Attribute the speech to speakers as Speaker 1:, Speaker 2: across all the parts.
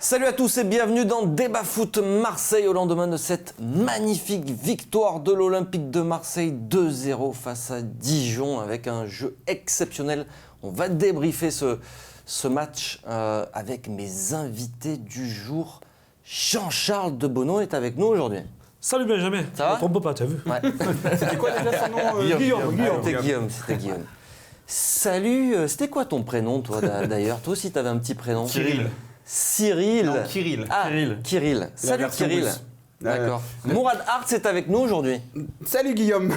Speaker 1: Salut à tous et bienvenue dans Débat Foot Marseille au lendemain de cette magnifique victoire de l'Olympique de Marseille 2-0 face à Dijon avec un jeu exceptionnel. On va débriefer ce match avec mes invités du jour. Jean-Charles Debonneau est avec nous aujourd'hui.
Speaker 2: Salut Benjamin,
Speaker 1: ça va?
Speaker 2: On ne trompe pas, tu as vu?
Speaker 1: Ouais.
Speaker 3: C'était quoi déjà son nom?
Speaker 1: Guillaume. C'était Guillaume. Salut, c'était quoi ton prénom toi d'ailleurs? Toi aussi tu avais un petit prénom. Cyril.
Speaker 3: Non, Kirill.
Speaker 1: Ah, Kirill. Salut Kirill.
Speaker 3: Russe.
Speaker 1: D'accord. Mourad Hartz est avec nous aujourd'hui.
Speaker 3: Salut Guillaume.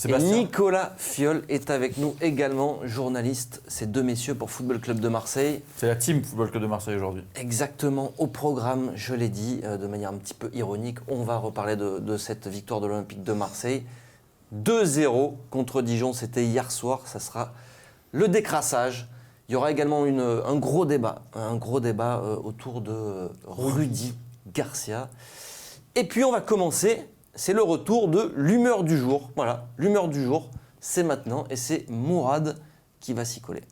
Speaker 1: Et Nicolas Fiol est avec nous également, journaliste. Ces deux messieurs pour Football Club de Marseille.
Speaker 4: C'est la team Football Club de Marseille aujourd'hui.
Speaker 1: Exactement, au programme, je l'ai dit, de manière un petit peu ironique, on va reparler de cette victoire de l'Olympique de Marseille. 2-0 contre Dijon, c'était hier soir, ça sera le décrassage. Il y aura également un gros débat autour de Rudy Garcia. Et puis on va commencer, c'est le retour de l'humeur du jour. Voilà, l'humeur du jour, c'est maintenant et c'est Mourad qui va s'y coller.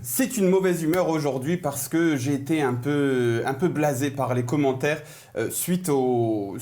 Speaker 3: C'est une mauvaise humeur aujourd'hui parce que j'ai été un peu blasé par les commentaires suite aux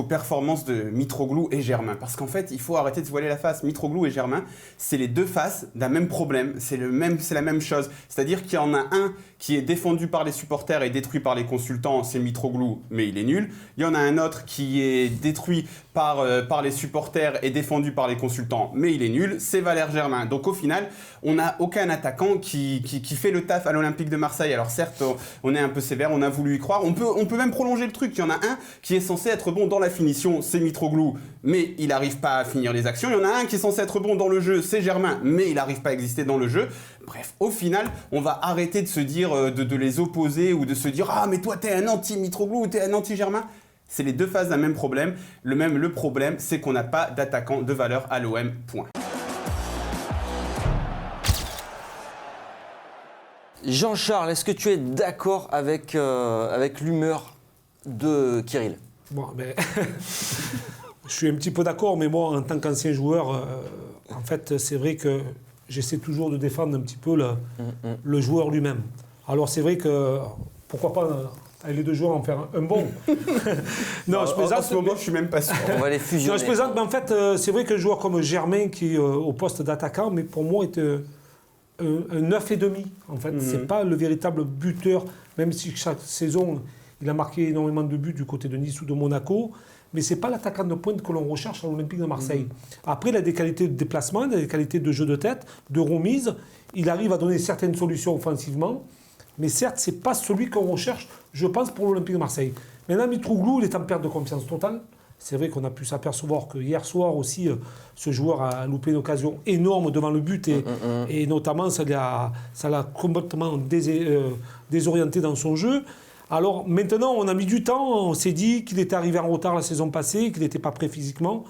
Speaker 3: performances de Mitroglou et Germain. Parce qu'en fait, il faut arrêter de se voiler la face. Mitroglou et Germain, c'est les deux faces d'un même problème. C'est la même chose. C'est-à-dire qu'il y en a un qui est défendu par les supporters et détruit par les consultants, c'est Mitroglou, mais il est nul. Il y en a un autre qui est détruit par les supporters et défendu par les consultants, mais il est nul, c'est Valère Germain. Donc au final, on n'a aucun attaquant qui fait le taf à l'Olympique de Marseille. Alors certes, on est un peu sévère, on a voulu y croire. On peut même prolonger le truc. Il y en a un qui est censé être bon dans la finition, c'est Mitroglou, mais il n'arrive pas à finir les actions. Il y en a un qui est censé être bon dans le jeu, c'est Germain, mais il n'arrive pas à exister dans le jeu. Bref, au final, on va arrêter de se dire, de les opposer ou de se dire « Ah, mais toi, t'es un anti-Mitroglou ou t'es un anti-Germain ». C'est les deux faces d'un même problème. Le problème, c'est qu'on n'a pas d'attaquant de valeur à l'OM, point.
Speaker 1: Jean-Charles, est-ce que tu es d'accord avec l'humeur de Kirill?
Speaker 2: Bon, ben, je suis un petit peu d'accord, mais moi, en tant qu'ancien joueur, en fait, c'est vrai que j'essaie toujours de défendre un petit peu le joueur lui-même. Alors, c'est vrai que, pourquoi pas, avec les deux joueurs, en faire un bon.
Speaker 3: Non, je plaisante. En ce moment, je suis même pas sûr.
Speaker 1: On va les fusionner.
Speaker 2: Non, je plaisante, mais en fait, c'est vrai qu'un joueur comme Germain, qui est au poste d'attaquant, mais pour moi, est un 9,5. En fait, c'est pas le véritable buteur, même si chaque saison, il a marqué énormément de buts du côté de Nice ou de Monaco, mais c'est pas l'attaquant de pointe que l'on recherche à l'Olympique de Marseille. Après, il a des qualités de déplacement, il a des qualités de jeu de tête, de remise. Il arrive à donner certaines solutions offensivement, mais certes, c'est pas celui qu'on recherche, je pense, pour l'Olympique de Marseille. Maintenant, Mitroglou, il est en perte de confiance totale. C'est vrai qu'on a pu s'apercevoir que hier soir aussi, ce joueur a loupé une occasion énorme devant le but et notamment ça l'a complètement désorienté dans son jeu. Alors maintenant, on a mis du temps, on s'est dit qu'il était arrivé en retard la saison passée, qu'il n'était pas prêt physiquement.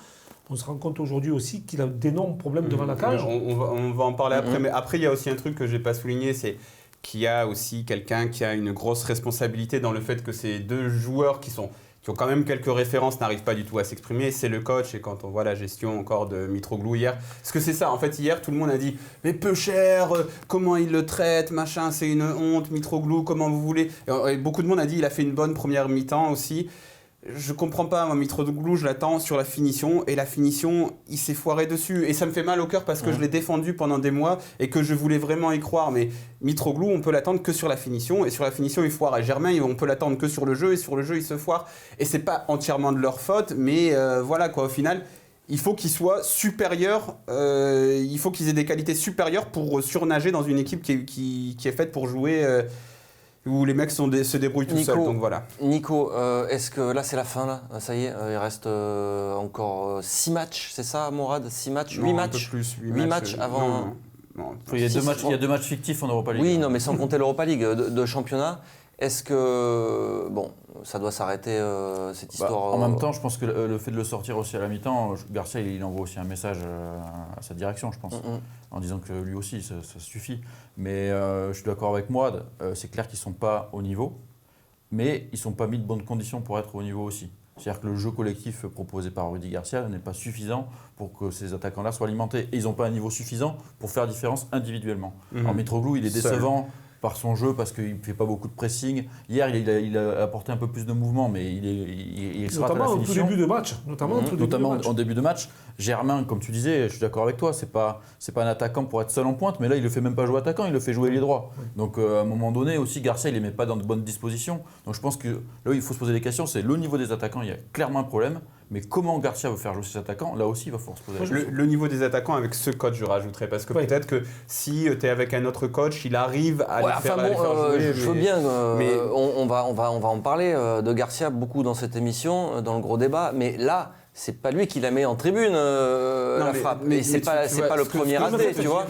Speaker 2: On se rend compte aujourd'hui aussi qu'il a d'énormes problèmes devant la cage.
Speaker 3: On va en parler après, mais après, il y a aussi un truc que je n'ai pas souligné, c'est qu'il y a aussi quelqu'un qui a une grosse responsabilité dans le fait que ces deux joueurs qui ont quand même quelques références, n'arrivent pas du tout à s'exprimer, c'est le coach. Et quand on voit la gestion encore de Mitroglou hier, parce que c'est ça, en fait, hier, tout le monde a dit « Mais peu cher, comment il le traite, machin, c'est une honte, Mitroglou, comment vous voulez ?» Et beaucoup de monde a dit « Il a fait une bonne première mi-temps aussi ». Je comprends pas, moi, Mitroglou, je l'attends sur la finition, et la finition, il s'est foiré dessus. Et ça me fait mal au cœur parce que je l'ai défendu pendant des mois et que je voulais vraiment y croire. Mais Mitroglou, on peut l'attendre que sur la finition, et sur la finition, il foire. Et Germain, on peut l'attendre que sur le jeu, et sur le jeu, il se foire. Et c'est pas entièrement de leur faute, mais voilà, quoi, au final, il faut qu'ils soient supérieurs, il faut qu'ils aient des qualités supérieures pour surnager dans une équipe qui est faite pour jouer... où les mecs se débrouillent tout seuls, donc voilà.
Speaker 1: Nico, est-ce que là c'est la fin là? Ça y est, il reste encore 6 matchs, c'est ça Mourad? 6 matchs, 8 matchs?
Speaker 3: Un peu plus,
Speaker 1: 8 matchs avant...
Speaker 3: Non.
Speaker 4: Il y a deux matchs fictifs en Europa League.
Speaker 1: Oui, non, mais sans compter l'Europa League de championnat. Est-ce que, bon, ça doit s'arrêter cette histoire
Speaker 4: En même temps, je pense que le fait de le sortir aussi à la mi-temps, Garcia, il envoie aussi un message à sa direction, je pense, en disant que lui aussi, ça suffit. Mais je suis d'accord avec moi, c'est clair qu'ils ne sont pas au niveau, mais ils ne sont pas mis de bonnes conditions pour être au niveau aussi. C'est-à-dire que le jeu collectif proposé par Rudy Garcia n'est pas suffisant pour que ces attaquants-là soient alimentés. Et ils n'ont pas un niveau suffisant pour faire la différence individuellement. Alors Mitroglou, il est décevant par son jeu parce qu'il ne fait pas beaucoup de pressing. Hier, il a apporté un peu plus de mouvement, mais il se rate à la
Speaker 2: Notamment
Speaker 4: finition.
Speaker 2: au tout début de match.
Speaker 4: Notamment en début de match. Germain, comme tu disais, je suis d'accord avec toi, c'est pas un attaquant pour être seul en pointe, mais là, il ne le fait même pas jouer attaquant, il le fait jouer ailier droit. Donc, à un moment donné, aussi, Garcia, il ne les met pas dans de bonnes dispositions. Donc, je pense que là où il faut se poser des questions, c'est le niveau des attaquants, il y a clairement un problème. Mais comment Garcia veut faire jouer ses attaquants, là aussi, il va falloir se poser la question.
Speaker 3: Le niveau des attaquants avec ce coach, je rajouterais, parce que peut-être que si tu es avec un autre coach, il arrive à les faire jouer.
Speaker 1: Je veux bien, mais on va en parler de Garcia beaucoup dans cette émission, dans le gros débat, mais là, c'est pas lui qui la met en tribune, la frappe. Mais c'est pas le premier raté, tu vois.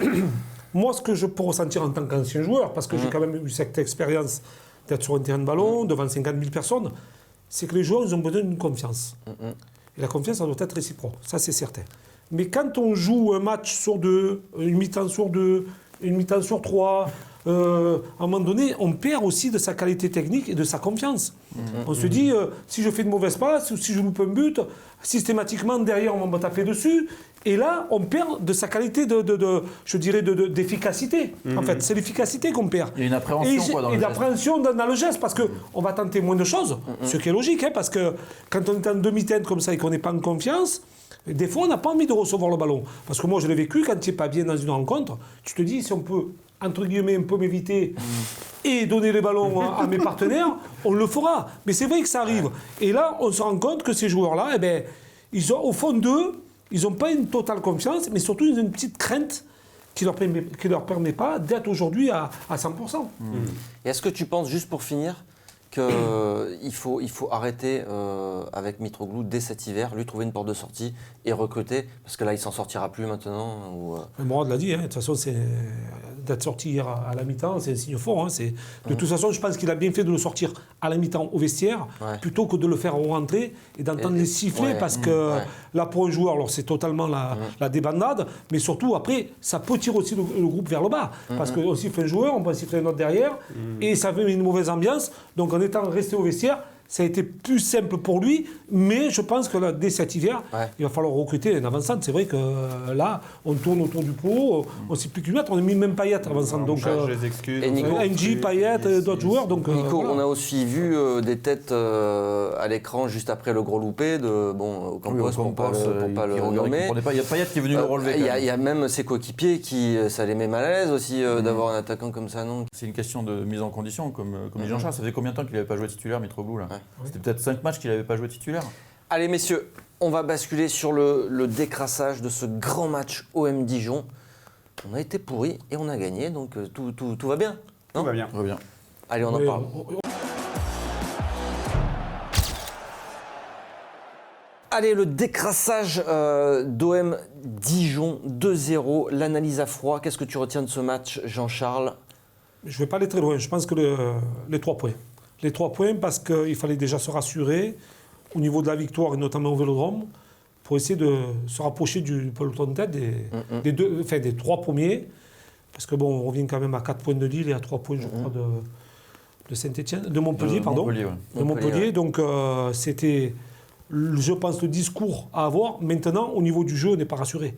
Speaker 2: Moi, ce que je peux ressentir en tant qu'ancien joueur, parce que j'ai quand même eu cette expérience d'être sur un terrain de ballon, devant 50 000 personnes, c'est que les joueurs, ils ont besoin d'une confiance. Et la confiance, ça doit être réciproque, ça c'est certain. Mais quand on joue un match sur 2, une mi-temps sur 2, une mi-temps sur 3, à un moment donné, on perd aussi de sa qualité technique et de sa confiance. On se dit, si je fais de mauvaises passes, ou si je loupe un but, systématiquement, derrière, on va taper dessus. Et là, on perd de sa qualité d'efficacité. En fait, c'est l'efficacité qu'on perd.
Speaker 4: Il y a une appréhension dans le geste.
Speaker 2: Et l'appréhension dans le geste, parce qu'on va tenter moins de choses, ce qui est logique, hein, parce que quand on est en demi-teinte comme ça et qu'on n'est pas en confiance, des fois, on n'a pas envie de recevoir le ballon. Parce que moi, je l'ai vécu, quand tu n'es pas bien dans une rencontre, tu te dis, si on peut, entre guillemets, un peu m'éviter et donner les ballons à mes partenaires, on le fera. Mais c'est vrai que ça arrive. Et là, on se rend compte que ces joueurs-là, eh ben, ils ont, au fond d'eux, ils n'ont pas une totale confiance, mais surtout ils ont une petite crainte qui ne leur permet pas d'être aujourd'hui à 100%.
Speaker 1: Et est-ce que tu penses, juste pour finir, qu'il faut arrêter avec Mitroglou dès cet hiver, lui trouver une porte de sortie et recruter, parce que là il s'en sortira plus maintenant
Speaker 2: Morad l'a dit, hein, de toute façon d'être sorti hier à la mi-temps, c'est un signe fort. Hein, de toute façon, je pense qu'il a bien fait de le sortir à la mi-temps au vestiaire, plutôt que de le faire rentrer et d'entendre les sifflets, parce que là pour un joueur, alors c'est totalement la débandade, mais surtout après, ça peut tirer aussi le groupe vers le bas, parce qu'on siffle un joueur, on peut siffler un autre derrière, et ça fait une mauvaise ambiance. Donc en étant resté au vestiaire, ça a été plus simple pour lui, mais je pense que là, dès cet hiver, il va falloir recruter un avant-centre. C'est vrai que là, on tourne autour du pot, on ne sait plus qui mettre, on n'a mis même Payet avant-centre. Donc,
Speaker 3: les excuses.
Speaker 2: NJ, Payet, d'autres joueurs. Donc,
Speaker 1: Nico,
Speaker 2: voilà.
Speaker 1: on a aussi vu des têtes à l'écran juste après le gros loupé de Ocampos, pour pas le nommer.
Speaker 4: Il y a Payet qui est venu le relever.
Speaker 1: Il y a même ses coéquipiers qui, ça les met mal à l'aise aussi d'avoir un attaquant comme ça, non?
Speaker 4: C'est une question de mise en condition, comme dit Jean-Charles. Ça faisait combien de temps qu'il n'avait pas joué titulaire, Mitroglou là? C'était peut-être 5 matchs qu'il n'avait pas joué titulaire.
Speaker 1: Allez messieurs, on va basculer sur le décrassage de ce grand match OM Dijon. On a été pourris et on a gagné, donc tout va bien, non?
Speaker 3: Tout va bien.
Speaker 4: Très bien.
Speaker 1: Allez, on en parle. Allez, le décrassage d'OM Dijon 2-0, l'analyse à froid. Qu'est-ce que tu retiens de ce match, Jean-Charles?
Speaker 2: Je ne vais pas aller très loin. Je pense que les 3 points. Les 3 points parce qu'il fallait déjà se rassurer au niveau de la victoire et notamment au Vélodrome pour essayer de se rapprocher du peloton de tête des 3 premiers. Parce que bon, on revient quand même à 4 points de Lille et à 3 points, je crois, de Saint-Étienne, de Montpellier, pardon. De Montpellier. Donc c'était, je pense, le discours à avoir. Maintenant, au niveau du jeu, on n'est pas rassuré.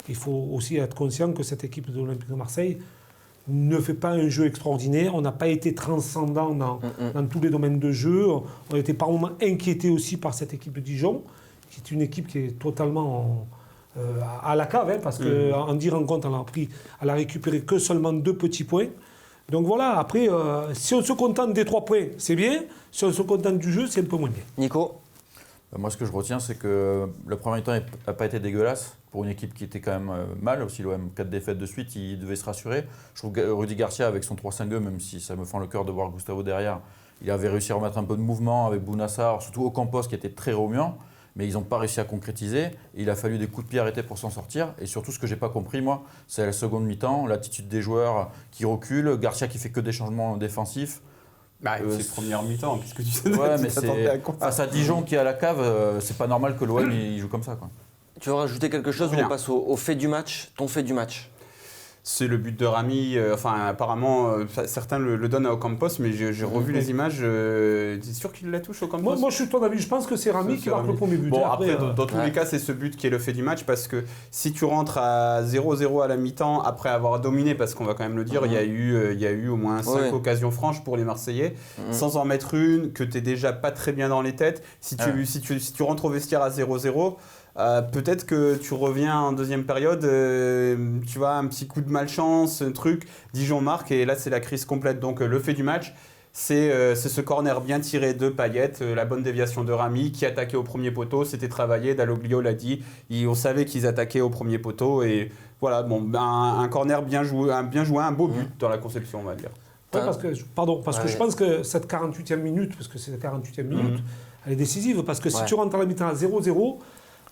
Speaker 2: Il faut aussi être conscient que cette équipe de l'Olympique de Marseille ne fait pas un jeu extraordinaire. On n'a pas été transcendant dans tous les domaines de jeu. On était par moments inquiétés aussi par cette équipe de Dijon, qui est une équipe qui est totalement à la cave, hein, parce qu'en 10 rencontres, elle a récupéré que seulement 2 petits points. Donc voilà, après, si on se contente des 3 points, c'est bien. Si on se contente du jeu, c'est un peu moins bien.
Speaker 1: Nico?
Speaker 4: Moi, ce que je retiens, c'est que le premier temps n'a pas été dégueulasse pour une équipe qui était quand même mal. Aussi, l'OM, 4 défaites de suite, il devait se rassurer. Je trouve que Rudy Garcia, avec son 3-5-2, même si ça me fend le cœur de voir Gustavo derrière, il avait réussi à remettre un peu de mouvement avec Bounassar, surtout Ocampos qui était très remuant, mais ils n'ont pas réussi à concrétiser. Il a fallu des coups de pied arrêtés pour s'en sortir. Et surtout, ce que je n'ai pas compris, moi, c'est la seconde mi-temps, l'attitude des joueurs qui reculent, Garcia qui fait que des changements défensifs.
Speaker 3: C'est première mi-temps, qu'est-ce que tu sais?
Speaker 4: Ouais, mais face à Dijon qui est à la cave, c'est pas normal que l'OM il joue comme ça, quoi.
Speaker 1: Tu veux rajouter quelque chose ou on passe au fait du match, ton fait du match?
Speaker 3: c'est le but de Rami. Apparemment, certains le donnent à Ocampos, mais j'ai revu les images. T'es sûr qu'il la touche, Ocampos?
Speaker 2: Moi, je suis de ton avis. Je pense que c'est Rami qui marque le premier but.
Speaker 3: Bon, après, dans tous les cas, c'est ce but qui est le fait du match, parce que si tu rentres à 0-0 à la mi-temps, après avoir dominé, parce qu'on va quand même le dire, il y a eu au moins 5 occasions franches pour les Marseillais, sans en mettre une, que tu n'es déjà pas très bien dans les têtes. Si tu rentres au vestiaire à 0-0, peut-être que tu reviens en deuxième période, tu vois, un petit coup de malchance, un truc, Dijon marque, et là c'est la crise complète. Donc le fait du match, c'est ce corner bien tiré de Payet, la bonne déviation de Rami qui attaquait au premier poteau, c'était travaillé, Dalloglio l'a dit, on savait qu'ils attaquaient au premier poteau, et voilà, un corner bien joué, un beau but dans la conception, on va dire.
Speaker 2: Ouais, parce que je pense que cette 48e minute, parce que c'est la 48e minute, elle est décisive, parce que si tu rentres à la mi-temps à 0-0,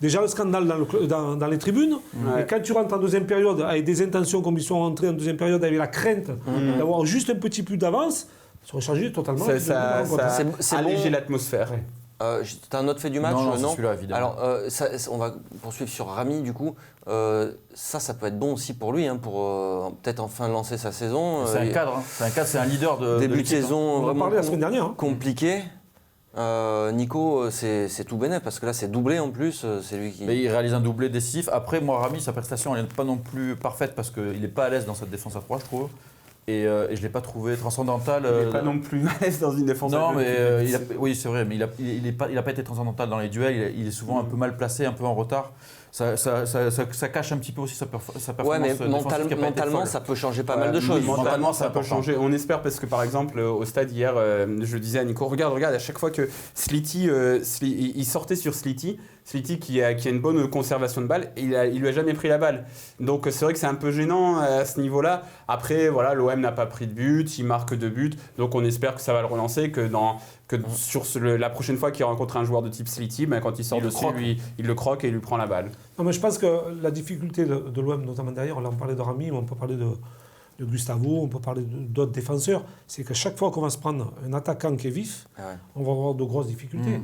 Speaker 2: déjà le scandale dans les tribunes, et quand tu rentres en deuxième période avec des intentions comme ils sont rentrés en deuxième période avec la crainte d'avoir juste un petit peu d'avance, ça aurait changé totalement.
Speaker 3: Ça
Speaker 1: c'est
Speaker 3: allégé
Speaker 1: bon.
Speaker 3: l'atmosphère.
Speaker 1: T'as un autre fait du match?
Speaker 4: Non, c'est celui-là, évidemment.
Speaker 1: Alors, on va poursuivre sur Rami, du coup. Ça peut être bon aussi pour lui, pour peut-être enfin lancer sa saison.
Speaker 4: C'est un cadre, c'est un leader de
Speaker 1: début de saison
Speaker 2: On en
Speaker 1: vraiment
Speaker 2: parlait la semaine dernière.
Speaker 1: compliqué. Nico, c'est tout bénef, parce que là, c'est doublé en plus. C'est lui qui...
Speaker 4: Mais il réalise un doublé décisif. Après, moi, Rami, sa prestation, elle n'est pas non plus parfaite, parce qu'il n'est pas à l'aise dans cette défense à 3, je trouve. Et je ne l'ai pas trouvé transcendantal.
Speaker 3: Il n'est pas non plus à l'aise dans une défense à 2.
Speaker 4: Non, mais oui, c'est vrai, mais il n'a pas été transcendantal dans les duels. Il est souvent un peu mal placé, un peu en retard. Ça cache un petit peu aussi sa performance.
Speaker 1: Ouais, mais
Speaker 4: défensive qui a pas été
Speaker 1: mentalement,
Speaker 4: folle.
Speaker 1: ça peut changer pas mal de choses.
Speaker 3: Mentalement, ça peut changer. On espère, parce que par exemple, au stade hier, je disais à Nico, regarde, à chaque fois que Slity, il sortait sur Slity qui a une bonne conservation de balle, et il lui a jamais pris la balle. Donc c'est vrai que c'est un peu gênant à ce niveau-là. Après, voilà, l'OM n'a pas pris de but, il marque 2 buts, donc on espère que ça va le relancer, que sur la prochaine fois qu'il rencontre un joueur de type Slity, quand il sort dessus, il le croque et il lui prend la balle.
Speaker 2: Non, mais je pense que la difficulté de l'OM, notamment derrière, là on parlait de Rami, on peut parler de Gustavo, on peut parler d'autres défenseurs, c'est que chaque fois qu'on va se prendre un attaquant qui est vif, on va avoir de grosses difficultés.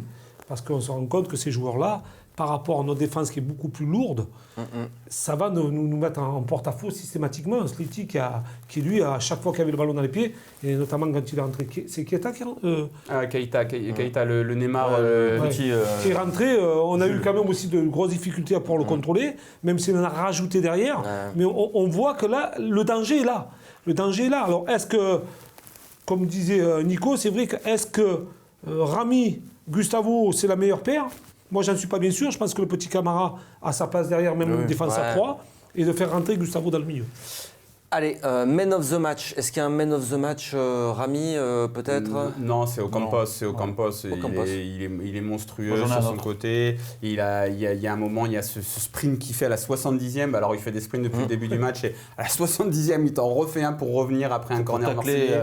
Speaker 2: Parce qu'on se rend compte que ces joueurs-là, par rapport à notre défense qui est beaucoup plus lourde, ça va nous mettre en porte-à-faux systématiquement. Slity qui lui, à chaque fois qu'il avait le ballon dans les pieds, et notamment quand il est rentré, c'est Keita qui
Speaker 3: Keita, le Neymar
Speaker 2: qui est rentré, on a eu quand même aussi de grosses difficultés à pouvoir le contrôler, même s'il en a rajouté derrière. Mais on voit que là, le danger est là. Le danger est là. Alors est-ce que, comme disait Nico, c'est vrai que est-ce que Rami, Gustavo, c'est la meilleure paire? Moi, j'en suis pas bien sûr. Je pense que le petit Camara a sa place derrière, même une défense à 3, et de faire rentrer Gustavo dans le milieu.
Speaker 1: Allez, man of the match. Est-ce qu'il y a un man of the match, Rami, peut-être?
Speaker 3: Non, c'est Ocampos. C'est Ocampos. Il est monstrueux sur son côté. Il y a un moment, il y a ce sprint qu'il fait à la 70e. Alors, il fait des sprints depuis le début du match. Et à la 70e, il t'en refait un pour revenir après un corner marseillais.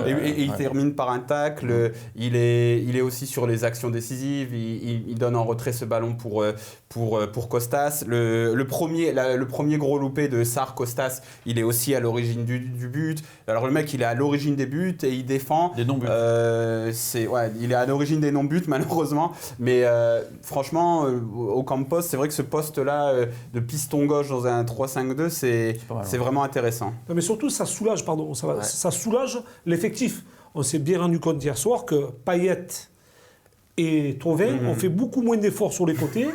Speaker 3: Et il termine par un tacle. Il est aussi sur les actions décisives. Il donne en retrait ce ballon pour Costas. Le premier gros loupé de Sarr Costas, il est aussi à l'origine du but. Alors le mec, il est à l'origine des buts et il défend.
Speaker 4: Des non-buts.
Speaker 3: Il est à l'origine des non-buts malheureusement. Mais franchement, Ocampos, c'est vrai que ce poste-là de piston gauche dans un 3-5-2, c'est vraiment intéressant.
Speaker 2: Non, mais surtout, ça soulage, ça soulage l'effectif. On s'est bien rendu compte hier soir que Payet et Thauvin ont fait beaucoup moins d'efforts sur les côtés.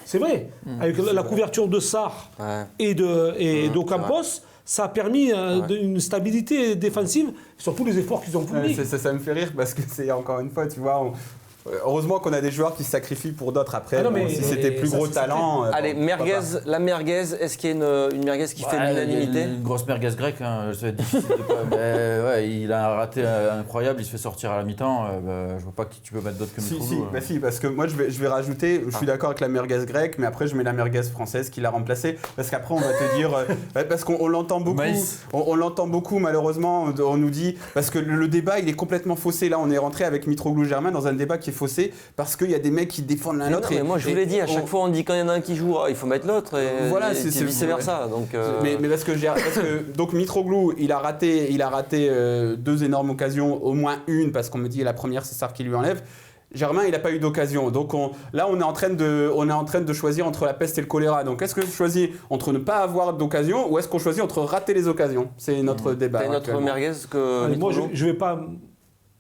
Speaker 2: C'est vrai. Avec la couverture de Sarr et d'Ocampos, ça a permis une stabilité défensive, surtout les efforts qu'ils ont fournis.
Speaker 3: Ça me fait rire parce que c'est encore une fois, tu vois, heureusement qu'on a des joueurs qui se sacrifient pour d'autres après. Si c'était plus gros talent.
Speaker 1: Allez, merguez, la merguez, est-ce qu'il y a une merguez qui fait l'unanimité?
Speaker 4: Une grosse merguez grecque, ça va être difficile de pas. Il a un raté incroyable, il se fait sortir à la mi-temps. Je vois pas qui tu peux mettre d'autre que Mitroglou.
Speaker 3: Si, parce que moi je vais rajouter, je suis d'accord avec la merguez grecque, mais après je mets la merguez française qui l'a remplacée. Parce qu'après on va te dire, parce qu'on l'entend beaucoup, on l'entend beaucoup malheureusement, on nous dit, parce que le débat il est complètement faussé. Là on est rentré avec Mitroglou Germain dans un débat qui est faussé parce qu'il y a des mecs qui défendent l'un l'autre.
Speaker 1: Mais moi je vous l'ai dit, à chaque fois on dit quand il y en a un qui joue, il faut mettre l'autre et c'est vice-versa. Donc,
Speaker 3: mais parce que donc Mitroglou il a raté 2 énormes occasions, au moins une parce qu'on me dit la première c'est Sarr qui lui enlève. Germain, il n'a pas eu d'occasion. Donc là, on est en train de choisir entre la peste et le choléra. Donc est-ce que je choisis entre ne pas avoir d'occasion ou est-ce qu'on choisit entre rater les occasions? C'est notre débat.
Speaker 1: T'as une autre
Speaker 3: actuellement.
Speaker 1: merguez que
Speaker 2: Allez, moi,
Speaker 1: Mitroglou
Speaker 2: je ne vais pas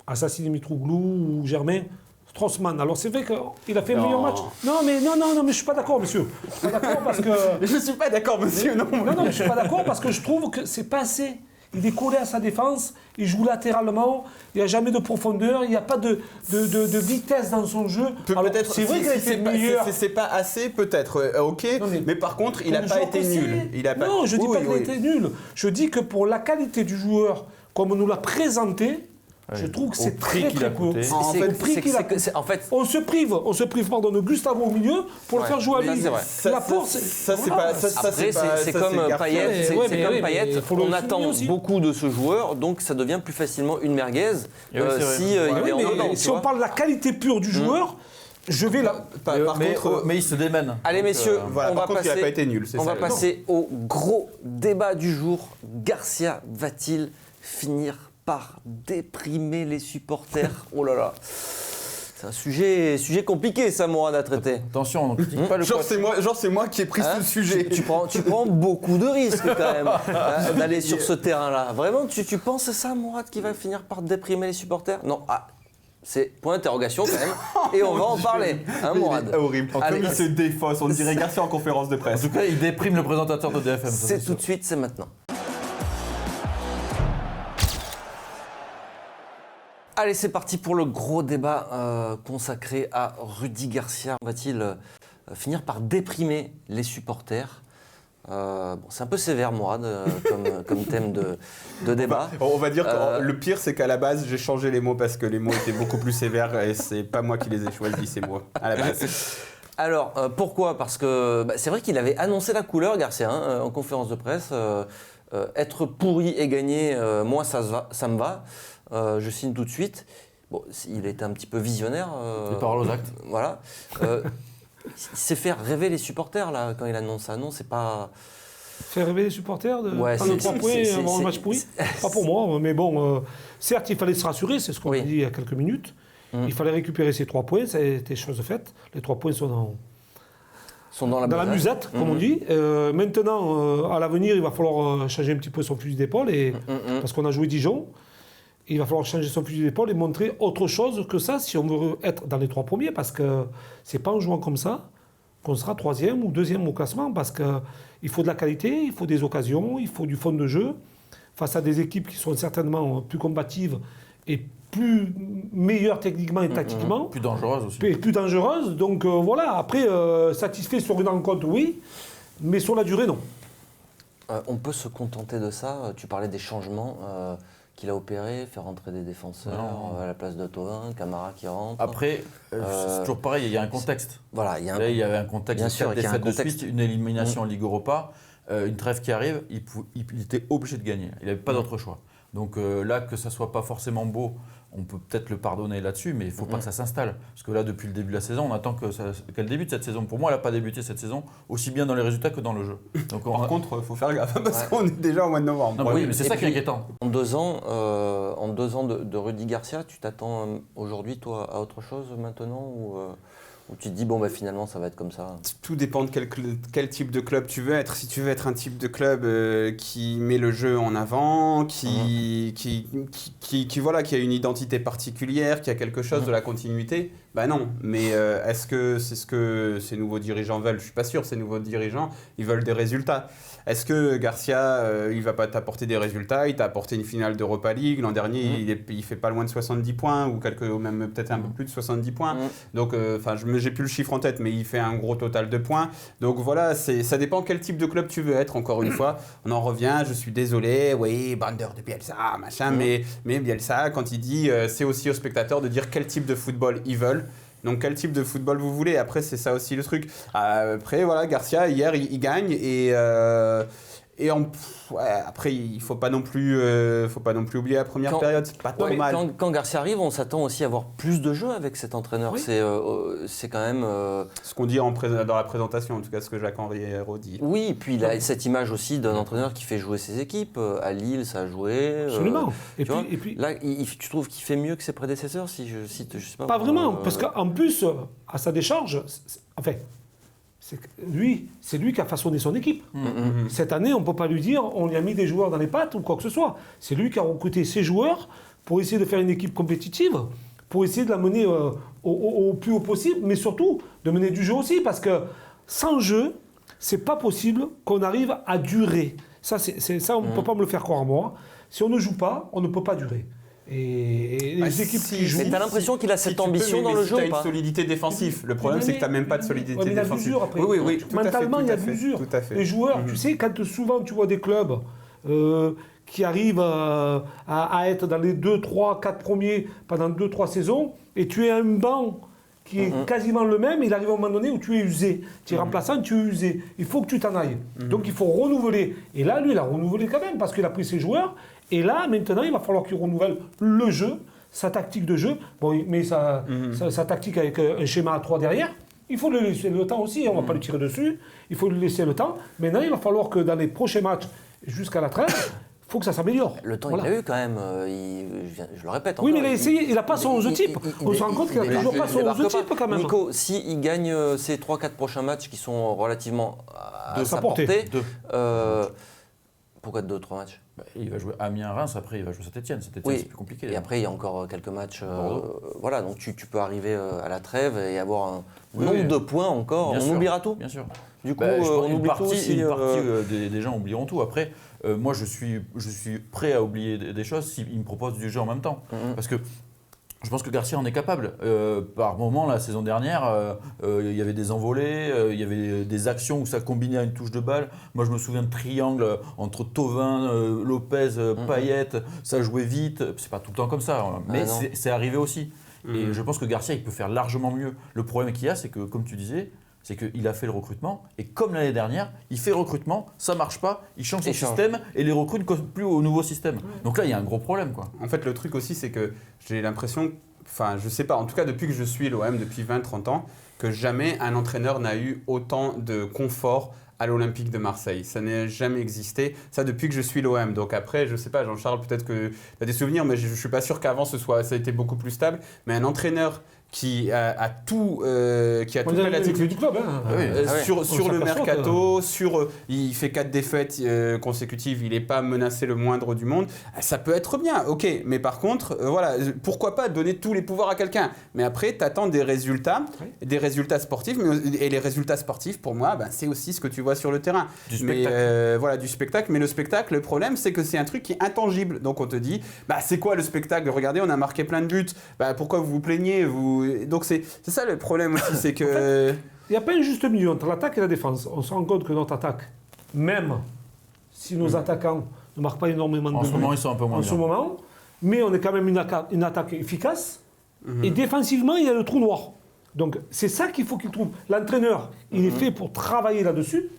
Speaker 2: assassiner Mitroglou ou Germain. Strossmann. Alors c'est vrai qu'il a fait le meilleur match. Non, mais je suis pas d'accord, monsieur. Je suis pas d'accord parce que.
Speaker 3: Je suis pas d'accord, monsieur. Non,
Speaker 2: Non, je suis pas d'accord parce que je trouve que c'est pas assez. Il est collé à sa défense, il joue latéralement, il n'y a jamais de profondeur, il n'y a pas de vitesse dans son jeu. Alors,
Speaker 3: Peut-être
Speaker 2: c'est vrai qu'il a été meilleur.
Speaker 3: C'est pas assez, peut-être. Ok.
Speaker 2: Non,
Speaker 3: mais par contre, il n'a
Speaker 2: Comme
Speaker 3: pas
Speaker 2: joueur
Speaker 3: été
Speaker 2: que
Speaker 3: nul.
Speaker 2: c'est.
Speaker 3: Il a pas...
Speaker 2: Non, je ne dis
Speaker 3: Oui,
Speaker 2: pas qu'il a
Speaker 3: oui.
Speaker 2: été nul. Je dis que pour la qualité du joueur, comme on nous l'a présenté,
Speaker 4: Ouais.
Speaker 2: je trouve que
Speaker 4: Au
Speaker 2: c'est
Speaker 4: prix
Speaker 2: très
Speaker 4: qu'il
Speaker 2: très
Speaker 4: a
Speaker 2: peu.
Speaker 4: coûté.
Speaker 3: En
Speaker 1: C'est-
Speaker 3: fait,
Speaker 2: au prix qu'il a coûté.
Speaker 1: en fait,
Speaker 2: On se prive de Gustavo au milieu pour le
Speaker 1: Ouais,
Speaker 2: faire jouer à
Speaker 1: ça,
Speaker 2: lui.
Speaker 1: c'est vrai.
Speaker 2: La force,
Speaker 3: Ça, c'est
Speaker 2: voilà.
Speaker 3: pas. Ça,
Speaker 1: après, c'est
Speaker 3: ça,
Speaker 1: comme
Speaker 3: Garcia.
Speaker 1: Payet.
Speaker 2: Mais
Speaker 1: C'est
Speaker 2: ouais,
Speaker 1: c'est
Speaker 2: mais
Speaker 1: comme
Speaker 2: oui,
Speaker 1: Payet.
Speaker 2: mais faut le
Speaker 1: On
Speaker 2: souligner
Speaker 1: attend
Speaker 2: aussi.
Speaker 1: beaucoup de ce joueur, donc ça devient plus facilement une merguez
Speaker 4: Et oui, c'est vrai.
Speaker 1: si
Speaker 2: Ouais,
Speaker 1: il est en
Speaker 2: mais
Speaker 1: dedans, tu
Speaker 2: si on
Speaker 1: vois.
Speaker 2: parle de la qualité pure du joueur, je vais là.
Speaker 3: Par contre,
Speaker 4: mais il se démène.
Speaker 1: Allez
Speaker 4: Donc,
Speaker 1: messieurs,
Speaker 3: voilà,
Speaker 1: on
Speaker 3: par
Speaker 1: va
Speaker 3: contre, il n'a
Speaker 1: passer.
Speaker 3: pas été nul. C'est
Speaker 1: On
Speaker 3: ça,
Speaker 1: va
Speaker 3: le-
Speaker 1: passer au gros débat du jour. Garcia va-t-il finir par déprimer les supporters? Oh là là. C'est un sujet compliqué, ça, Mourad, à traiter.
Speaker 4: Attention, on ne critique pas le
Speaker 3: Genre,
Speaker 4: coach.
Speaker 3: c'est moi qui ai pris
Speaker 1: Hein
Speaker 3: ce sujet.
Speaker 1: Tu prends beaucoup de risques quand même d'aller sur ce terrain-là. Vraiment, tu penses ça, Mourad, qui va finir par déprimer les supporters? Non. Ah, c'est point d'interrogation quand même. Et on va en parler, hein,
Speaker 3: Mais
Speaker 1: Mourad.
Speaker 3: il est horrible.
Speaker 1: Allez.
Speaker 3: Comme il se défausse, on dirait Garcia en conférence de
Speaker 4: En
Speaker 3: presse.
Speaker 4: tout cas, il déprime le présentateur de DFM. ça,
Speaker 1: C'est
Speaker 4: sûr.
Speaker 1: tout de suite, c'est maintenant. Allez, c'est parti pour le gros débat consacré à Rudy Garcia. Va-t-il finir par déprimer les supporters? Bon, c'est un peu sévère, Mourad, comme thème de débat.
Speaker 3: On va dire que
Speaker 1: Euh,
Speaker 3: le pire, c'est qu'à la base, j'ai changé les mots parce que les mots étaient beaucoup plus sévères et c'est pas moi qui les ai choisis, c'est moi, à la base.
Speaker 1: Alors, pourquoi? Parce que c'est vrai qu'il avait annoncé la couleur, Garcia, hein, en conférence de presse. Être pourri et gagner, moi, ça me va. Je signe tout de suite. Bon, il a été un petit peu visionnaire.
Speaker 4: Des paroles aux actes.
Speaker 1: Voilà. Il s'est fait rêver les supporters, là, quand il annonce ça. Non, c'est pas...
Speaker 2: Faire rêver les supporters de
Speaker 1: Ouais,
Speaker 2: prendre
Speaker 1: c'est-
Speaker 2: 3 points
Speaker 1: c'est-
Speaker 2: avant un
Speaker 1: c'est-
Speaker 2: match pourri. Pas pour moi, mais bon, certes, il fallait se rassurer, c'est ce qu'on
Speaker 1: Oui.
Speaker 2: a dit il y a quelques minutes. Il fallait récupérer ces 3 points, ça a été chose faite. Les 3 points sont
Speaker 1: Sont dans la
Speaker 2: dans la
Speaker 1: besace.
Speaker 2: musette, comme on dit. Maintenant, à l'avenir, il va falloir changer un petit peu son fusil d'épaule, parce qu'on a joué Dijon. Il va falloir changer son fusil d'épaule et montrer autre chose que ça si on veut être dans les 3 premiers, parce que c'est pas en jouant comme ça qu'on sera 3e ou 2e au classement, parce qu'il faut de la qualité, il faut des occasions, il faut du fond de jeu, face à des équipes qui sont certainement plus combatives et plus meilleures techniquement et tactiquement.
Speaker 4: Plus dangereuse aussi.
Speaker 2: Et plus dangereuse. Donc voilà, après, satisfait sur une rencontre, oui, mais sur la durée, non.
Speaker 1: On peut se contenter de ça. Tu parlais des changements qu'il a opérés, faire rentrer des défenseurs
Speaker 4: Non.
Speaker 1: à la place de Thauvin, Camara qui rentre.
Speaker 4: Après, c'est toujours pareil, il y a un contexte.
Speaker 1: Voilà, il y a un...
Speaker 4: Là, il y avait un contexte
Speaker 1: Bien
Speaker 4: de
Speaker 1: sûr
Speaker 4: 4
Speaker 1: qu'il y a un
Speaker 4: défaites de
Speaker 1: contexte.
Speaker 4: suite, une élimination en Ligue Europa, une trêve qui arrive, il était obligé de gagner. Il n'avait pas d'autre choix. Donc là, que ça soit pas forcément beau, on peut peut-être le pardonner là-dessus, mais il ne faut pas que ça s'installe. Parce que là, depuis le début de la saison, on attend qu'elle débute cette saison. Pour moi, elle n'a pas débuté cette saison, aussi bien dans les résultats que dans le jeu. Donc,
Speaker 3: Par contre, il faut faire gaffe parce
Speaker 1: Ouais.
Speaker 3: qu'on est déjà au mois de novembre.
Speaker 4: non, mais oui, mais c'est
Speaker 1: Et
Speaker 4: ça qui est
Speaker 1: puis-
Speaker 4: inquiétant.
Speaker 1: En 2 ans de Rudy Garcia, tu t'attends aujourd'hui, toi, à autre chose maintenant ou tu te dis, bon, bah, finalement, ça va être comme ça?
Speaker 3: Tout dépend de quel type de club tu veux être. Si tu veux être un type de club qui met le jeu en avant, qui voilà, qui a une identité particulière, qui a quelque chose de la continuité, bah non. Mais est-ce que c'est ce que ces nouveaux dirigeants veulent? Je suis pas sûr. Ces nouveaux dirigeants, ils veulent des résultats. Est-ce que Garcia, il va pas t'apporter des résultats? Il t'a apporté une finale d'Europa League. L'an dernier, il fait pas loin de 70 points, ou même peut-être un peu plus de 70 points. Donc, j'ai plus le chiffre en tête, mais il fait un gros total de points. Donc voilà, ça dépend quel type de club tu veux être, encore une fois. On en revient, je suis désolé, oui, bandeur de Bielsa, machin, mais Bielsa, quand il dit, c'est aussi aux spectateurs de dire quel type de football ils veulent. Donc quel type de football vous voulez? Après, c'est ça aussi le truc. Après, voilà, Garcia, hier, il gagne Et après, il faut pas non plus oublier la première période. C'est pas trop mal.
Speaker 1: Quand Garcia arrive, on s'attend aussi à avoir plus de jeux avec cet entraîneur.
Speaker 2: Oui.
Speaker 1: C'est quand même.
Speaker 3: Ce qu'on dit dans la présentation, en tout cas, ce que Jacques-Henri Hérault dit.
Speaker 1: Oui, et puis il a cette image aussi d'un entraîneur qui fait jouer ses équipes. À Lille, ça a joué.
Speaker 2: Absolument.
Speaker 1: Et puis là, tu trouves qu'il fait mieux que ses prédécesseurs, si je cite, je sais pas.
Speaker 2: Pas vraiment, parce qu'en plus, à sa décharge, c'est lui qui a façonné son équipe. Cette année, on ne peut pas lui dire on lui a mis des joueurs dans les pattes ou quoi que ce soit. C'est lui qui a recruté ses joueurs pour essayer de faire une équipe compétitive, pour essayer de la mener au plus haut possible, mais surtout de mener du jeu aussi, parce que sans jeu, c'est pas possible qu'on arrive à durer. Ça, on ne peut pas me le faire croire, moi. Si on ne joue pas, on ne peut pas durer. Et les équipes qui jouent...
Speaker 1: Mais t'as l'impression qu'il a cette ambition dans le jeu ou
Speaker 3: tu as
Speaker 1: pas?
Speaker 3: une solidité défensive. Le problème, c'est que tu n'as même pas de solidité
Speaker 2: mais il y a
Speaker 3: défensive.
Speaker 2: d'usure après.
Speaker 3: Oui, tout à fait,
Speaker 2: mentalement, il y a de l'usure.
Speaker 3: tout à fait.
Speaker 2: Les joueurs, tu sais, quand souvent tu vois des clubs qui arrivent à être dans les 2, 3, 4 premiers pendant 2, 3 saisons, et tu es un banc qui est quasiment le même, il arrive à un moment donné où tu es usé. Tu es remplaçant, tu es usé. Il faut que tu t'en ailles. Donc il faut renouveler. Et là, lui, il a renouvelé quand même, parce qu'il a pris ses joueurs. Et là, maintenant, il va falloir qu'il renouvelle le jeu, sa tactique de jeu. Bon, mais sa tactique avec un schéma à 3 derrière. Il faut lui laisser le temps aussi, on ne va pas lui tirer dessus. Il faut lui laisser le temps. Maintenant, il va falloir que dans les prochains matchs, jusqu'à la trêve, il faut que ça s'améliore.
Speaker 1: Le temps, il l'a eu quand même. Je le répète.
Speaker 2: Oui,
Speaker 1: encore,
Speaker 2: mais il a essayé, il n'a pas son 11 type. On se rend compte qu'il n'a toujours pas son 11 type quand même.
Speaker 1: Nico, s'il gagne ces 3-4 prochains matchs qui sont relativement à sa
Speaker 2: portée.
Speaker 1: portée, pourquoi 2-3 matchs?
Speaker 4: Il va jouer Amiens-Reims, après il va jouer Saint-Etienne. Saint-Etienne,
Speaker 1: Oui.
Speaker 4: c'est plus compliqué.
Speaker 1: Et après, il y a encore quelques matchs.
Speaker 4: Bordeaux.
Speaker 1: Voilà, donc tu peux arriver à la trève et avoir un nombre de points encore.
Speaker 4: Bien
Speaker 1: on
Speaker 4: sûr,
Speaker 1: oubliera tout.
Speaker 4: Bien sûr.
Speaker 1: Du coup,
Speaker 4: Je pense
Speaker 1: on
Speaker 4: une
Speaker 1: oublie
Speaker 4: partie,
Speaker 1: tout aussi.
Speaker 4: une partie des gens oublieront tout. Après, moi, je suis prêt à oublier des choses s'ils me proposent du jeu en même temps. Parce que je pense que Garcia en est capable. Par moment, la saison dernière, il y avait des envolées, il y avait des actions où ça combinait à une touche de balle. Moi, je me souviens de triangle entre Thauvin, Lopez, Payet. Ça jouait vite. C'est pas tout le temps comme ça, mais c'est arrivé aussi. Et je pense que Garcia, il peut faire largement mieux. Le problème qu'il y a, c'est que, comme tu disais, c'est qu'il a fait le recrutement, et comme l'année dernière, il fait le recrutement, ça ne marche pas, il change son système, et les recrues ne collent plus au nouveau système. Donc là, il y a un gros problème, quoi.
Speaker 3: En fait, le truc aussi, c'est que j'ai l'impression, enfin, je sais pas, en tout cas depuis que je suis l'OM, depuis 20-30 ans, que jamais un entraîneur n'a eu autant de confort à l'Olympique de Marseille. Ça n'a jamais existé, ça depuis que je suis l'OM. Donc après, je sais pas, Jean-Charles, peut-être que tu as des souvenirs, mais je suis pas sûr qu'avant ça a été beaucoup plus stable. Mais un entraîneur qui a tout, qui a toute la latitude
Speaker 2: du club,
Speaker 3: sur le mercato, il fait 4 défaites consécutives, il n'est pas menacé le moindre du monde. Ça peut être bien, ok, mais par contre, voilà, pourquoi pas donner tous les pouvoirs à quelqu'un? Mais après, tu attends des résultats sportifs, et les résultats sportifs, pour moi, c'est aussi ce que tu vois sur le terrain.
Speaker 4: Du spectacle.
Speaker 3: Voilà, du spectacle. Mais le spectacle, le problème, c'est que c'est un truc qui est intangible. Donc on te dit, c'est quoi le spectacle? Regardez, on a marqué plein de buts. Pourquoi vous vous plaignez? Donc c'est ça le problème aussi, c'est que...
Speaker 2: En fait, il n'y a pas un juste milieu entre l'attaque et la défense. On se rend compte que notre attaque, même si nos attaquants ne marquent pas énormément de buts...
Speaker 4: En ce moment, ils sont un peu moins bien.
Speaker 2: En ce moment, mais on est quand même une attaque efficace. Et défensivement, il y a le trou noir. Donc c'est ça qu'il faut qu'il trouve. L'entraîneur, il est fait pour travailler là-dessus,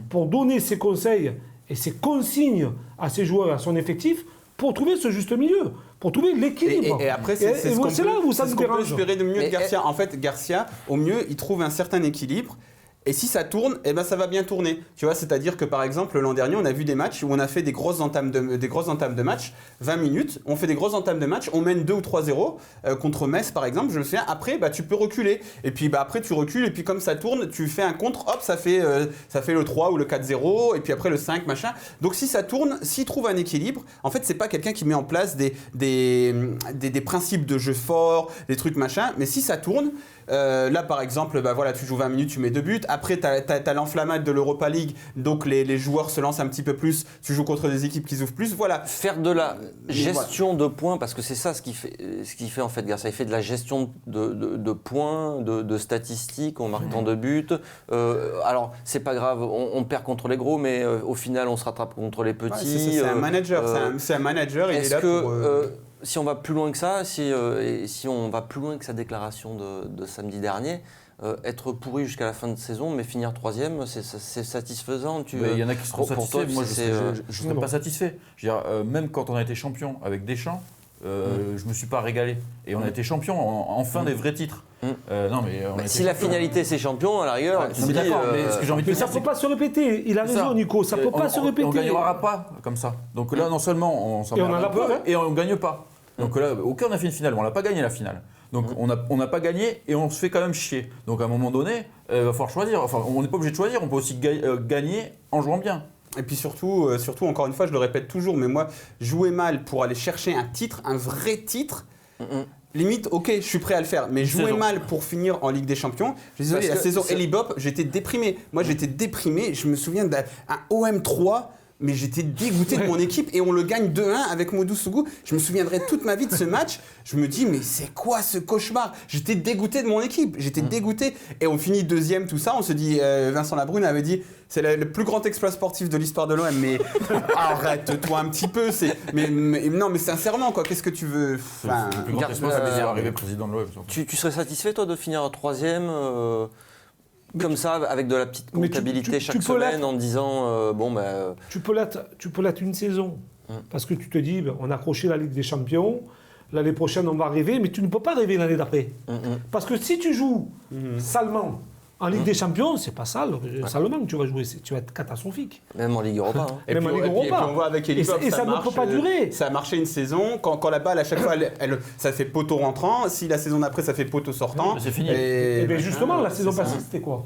Speaker 2: pour donner ses conseils et ses consignes à ses joueurs et à son effectif, pour trouver ce juste milieu, pour trouver l'équilibre.
Speaker 3: Et après, c'est ce qu'on peut espérer de mieux de Garcia. En fait, Garcia, au mieux, il trouve un certain équilibre. Et si ça tourne, ça va bien tourner. Tu vois, c'est-à-dire que par exemple, l'an dernier, on a vu des matchs où on a fait des grosses entames de match, 20 minutes, on fait des grosses entames de match, on mène 2 ou 3-0 contre Metz par exemple, je le fais. Après, tu peux reculer. Et puis après, tu recules, et puis comme ça tourne, tu fais un contre, hop, ça fait le 3 ou le 4-0, et puis après le 5, machin. Donc si ça tourne, s'il trouve un équilibre, en fait, c'est pas quelqu'un qui met en place des principes de jeu forts, des trucs machin, mais si ça tourne, là par exemple, tu joues 20 minutes, tu mets 2 buts. Après, tu as l'enflammade de l'Europa League, donc les joueurs se lancent un petit peu plus. Tu joues contre des équipes qui ouvrent plus. Voilà.
Speaker 1: Faire de la gestion de points, parce que c'est ça ce qui fait en fait Garcia. Il fait de la gestion de points, de statistiques, on marque tant de buts. Alors, c'est pas grave, on perd contre les gros, mais au final, on se rattrape contre les petits.
Speaker 3: C'est un manager, c'est un manager. Il est là pour...
Speaker 1: si on va plus loin que ça, si on va plus loin que sa déclaration de samedi dernier, être pourri jusqu'à la fin de saison, mais finir 3e, c'est satisfaisant.
Speaker 4: Il y en a qui seront
Speaker 1: pour toi,
Speaker 4: satisfaits. Moi, je ne serais
Speaker 2: non.
Speaker 4: pas satisfait. Je veux dire, même quand on a été champion avec Deschamps, je ne me suis pas régalé. Et on a été champion enfin des vrais titres. Non, mais on a été
Speaker 1: si la
Speaker 4: champion.
Speaker 1: finalité c'est champion, à la rigueur, tu
Speaker 4: Non,
Speaker 1: te
Speaker 4: mais
Speaker 1: dis,
Speaker 4: d'accord, mais ce que j'ai envie de
Speaker 2: Mais
Speaker 4: te
Speaker 2: ça
Speaker 4: dire,
Speaker 2: ne peut pas se répéter. Il a
Speaker 4: c'est
Speaker 2: raison,
Speaker 4: ça.
Speaker 2: Nico. Ça ne peut pas se répéter.
Speaker 4: On ne gagnera pas comme ça. Donc là, non seulement on s'en
Speaker 2: Et on en
Speaker 4: un
Speaker 2: a
Speaker 4: peu,
Speaker 2: peur, hein.
Speaker 4: et on ne gagne pas. Donc là, ok, on a fait une finale, mais on n'a pas gagné la finale. Donc on n'a pas gagné et on se fait quand même chier. Donc à un moment donné, il va falloir choisir. Enfin, on n'est pas obligé de choisir, on peut aussi gagner en jouant bien.
Speaker 3: Et puis surtout, encore une fois, je le répète toujours, mais moi, jouer mal pour aller chercher un titre, un vrai titre, limite, ok, je suis prêt à le faire. Mais jouer
Speaker 4: saison.
Speaker 3: mal pour finir en Ligue des Champions, je suis désolé, la saison Elibop, j'étais déprimé. Moi, j'étais déprimé. Je me souviens d'un OM3. Mais j'étais dégoûté de mon équipe et on le gagne 2-1 avec Modou Sougou. Je me souviendrai toute ma vie de ce match. Je me dis, mais c'est quoi ce cauchemar? J'étais dégoûté de mon équipe. J'étais dégoûté. Et on finit 2e, tout ça. On se dit, Vincent Labrune avait dit, c'est le plus grand exploit sportif de l'histoire de l'OM. Mais arrête-toi un petit peu. Mais non, mais sincèrement, quoi. Qu'est-ce que tu veux? Enfin,
Speaker 4: Le plus grand espoir, c'est de arriver président de l'OM.
Speaker 1: tu serais satisfait toi de finir 3e comme ça, avec de la petite
Speaker 2: Mais tu
Speaker 1: comptabilité chaque
Speaker 2: peux
Speaker 1: semaine
Speaker 2: l'être.
Speaker 1: en disant
Speaker 2: Tu peux l'être une saison. Parce que tu te dis, on a accroché la Ligue des Champions, l'année prochaine on va rêver, mais tu ne peux pas rêver l'année d'après. Parce que si tu joues salement en Ligue des Champions, c'est pas sale, salement que tu vas jouer, tu vas être catastrophique.
Speaker 1: même en Ligue Europa. hein.
Speaker 3: Et
Speaker 2: Même
Speaker 3: puis,
Speaker 2: en Ligue
Speaker 3: et puis
Speaker 2: Europa.
Speaker 3: on voit avec Elibop,
Speaker 2: Et ça ne
Speaker 3: marche,
Speaker 2: peut pas durer.
Speaker 3: Ça a marché une saison. Quand la balle, à chaque fois, ça fait poteau rentrant. Si la saison d'après, ça fait poteau sortant.
Speaker 4: C'est fini.
Speaker 2: Et bien justement, la saison passée, c'était quoi?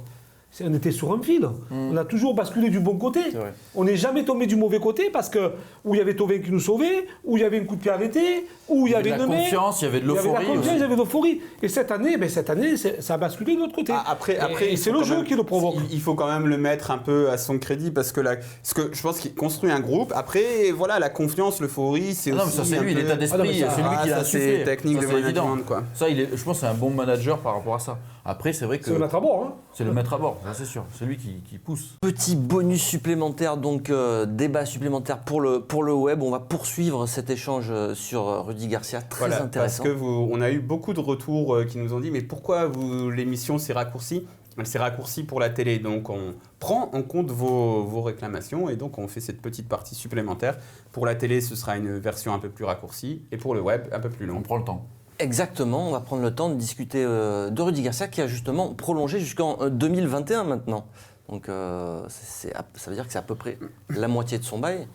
Speaker 2: On était sur un fil. On a toujours basculé du bon côté.
Speaker 4: vrai.
Speaker 2: On n'est jamais tombé du mauvais côté parce que où il y avait Thauvin qui nous sauvait, où il y avait un coup de pied arrêté, où il y avait
Speaker 4: de la
Speaker 2: une main,
Speaker 4: confiance, il y avait de
Speaker 2: il y avait
Speaker 4: l'euphorie
Speaker 2: la confiance,
Speaker 4: aussi.
Speaker 2: il y avait de l'euphorie. Et cette année, ça a basculé de l'autre côté.
Speaker 3: Après,
Speaker 2: Et
Speaker 3: il
Speaker 2: c'est
Speaker 3: faut
Speaker 2: le
Speaker 3: quand
Speaker 2: jeu
Speaker 3: même-
Speaker 2: qui le provoque.
Speaker 3: Il faut quand même le mettre un peu à son crédit parce que je pense qu'il construit un groupe. Après, voilà, la confiance, l'euphorie, c'est
Speaker 4: Non, mais
Speaker 3: aussi.
Speaker 4: ça, c'est
Speaker 3: un
Speaker 4: lui,
Speaker 3: peu-
Speaker 4: l'état d'esprit,
Speaker 2: mais ça-
Speaker 4: c'est lui qui l'a
Speaker 3: ça,
Speaker 4: insufflé.
Speaker 3: c'est technique
Speaker 4: Ça,
Speaker 3: de
Speaker 4: c'est évident.
Speaker 3: management, quoi.
Speaker 4: Ça, je pense que c'est un bon manager par rapport à ça. Après, c'est vrai que
Speaker 2: C'est le mettre à bord. Hein.
Speaker 4: c'est le mettre à bord, ça, c'est sûr. C'est lui qui pousse.
Speaker 1: Petit bonus supplémentaire, donc débat supplémentaire pour le web. On va poursuivre cet échange sur Rudy Garcia, très
Speaker 3: Voilà,
Speaker 1: intéressant.
Speaker 3: parce que on a eu beaucoup de retours qui nous ont dit mais pourquoi l'émission s'est raccourcie? Elle s'est raccourcie pour la télé, donc on prend en compte vos réclamations et donc on fait cette petite partie supplémentaire. Pour la télé, ce sera une version un peu plus raccourcie et pour le web, un peu plus
Speaker 4: On
Speaker 3: longue.
Speaker 4: prend le temps.
Speaker 1: Exactement, on va prendre le temps de discuter de Rudy Garcia qui a justement prolongé jusqu'en 2021 maintenant. Donc ça veut dire que c'est à peu près la moitié de son bail.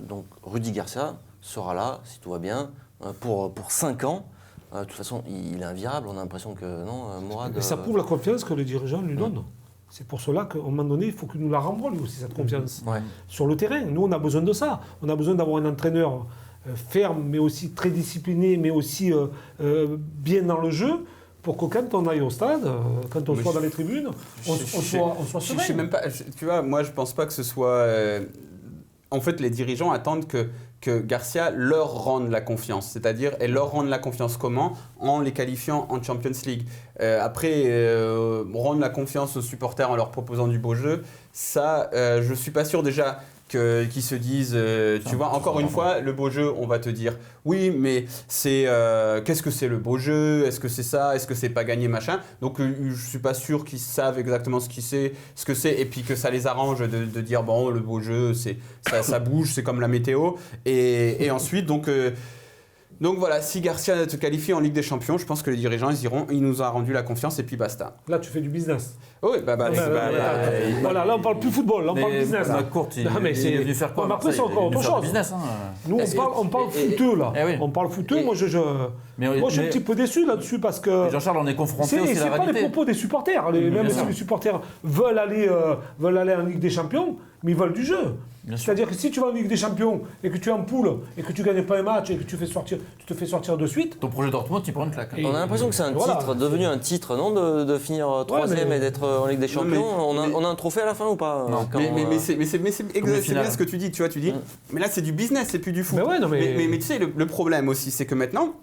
Speaker 1: Donc Rudy Garcia sera là, si tout va bien, pour 5 ans. De toute façon, il est invirable, on a l'impression que non, Mourad...
Speaker 2: Et ça prouve la confiance que le dirigeant lui donne. C'est pour cela qu'à un moment donné, il faut qu'il nous la renvoie lui aussi, cette confiance.
Speaker 1: Ouais.
Speaker 2: Sur le terrain, nous on a besoin de ça. On a besoin d'avoir un entraîneur ferme, mais aussi très discipliné, mais aussi bien dans le jeu, pour que quand on aille au stade, quand on soit dans les tribunes, on soit
Speaker 3: Je
Speaker 2: serein.
Speaker 3: sais même pas, tu vois, moi je pense pas que ce soit. En fait, les dirigeants attendent que Garcia leur rende la confiance. C'est-à-dire, et leur rende la confiance comment? En les qualifiant en Champions League. Après, rendre la confiance aux supporters en leur proposant du beau jeu, ça, je suis pas sûr déjà qu'ils se disent, tu vois, encore une fois, le beau jeu, on va te dire, oui, mais c'est, qu'est-ce que c'est le beau jeu? Est-ce que c'est ça? Est-ce que c'est pas gagné, machin? Donc, je suis pas sûr qu'ils savent exactement ce que c'est, et puis que ça les arrange de dire, bon, le beau jeu, ça bouge, c'est comme la météo. Et ensuite, donc voilà, si Garcia te qualifie en Ligue des Champions, je pense que les dirigeants, ils diront, il nous a rendu la confiance et puis basta.
Speaker 2: Là, tu fais du business.
Speaker 3: Oui,
Speaker 2: Voilà, là, on parle plus football, là, on parle business. là.
Speaker 4: Courte, il
Speaker 2: Non, mais
Speaker 4: est venu faire quoi?
Speaker 2: Ouais, mais après, c'est
Speaker 4: Marseille,
Speaker 2: encore
Speaker 4: il est venu
Speaker 2: autre
Speaker 4: faire
Speaker 2: chose.
Speaker 4: du business, hein.
Speaker 2: Nous, on parle footeux, là.
Speaker 4: Eh oui.
Speaker 2: On parle footeux.
Speaker 3: Et-
Speaker 2: Moi, je suis un petit peu déçu là-dessus parce que.
Speaker 4: Et Jean-Charles, on est confronté aussi à
Speaker 2: C'est
Speaker 4: la
Speaker 2: pas les
Speaker 4: réalité.
Speaker 2: propos des supporters. Même
Speaker 4: bien
Speaker 2: si
Speaker 4: sûr.
Speaker 2: les supporters veulent aller en Ligue des Champions, mais ils veulent du jeu.
Speaker 4: Bien sûr.
Speaker 2: C'est-à-dire que si tu vas en Ligue des Champions et que tu es en poule et que tu gagnes pas un match et que tu te fais sortir de suite,
Speaker 4: Ton projet Dortmund, tu prends une claque.
Speaker 2: Et-
Speaker 1: On a l'impression que c'est un
Speaker 2: Voilà.
Speaker 1: titre, devenu un titre, non, de finir 3e
Speaker 2: mais-
Speaker 1: et d'être en Ligue des Champions. On a un trophée à la fin ou pas?
Speaker 4: Non.
Speaker 1: quand,
Speaker 3: Mais c'est
Speaker 4: les finales.
Speaker 3: bien ce que tu dis, tu vois, tu dis, mais là c'est du business, c'est plus du foot.
Speaker 2: Mais ouais, non, mais-
Speaker 3: mais tu sais, le problème aussi, c'est que maintenant,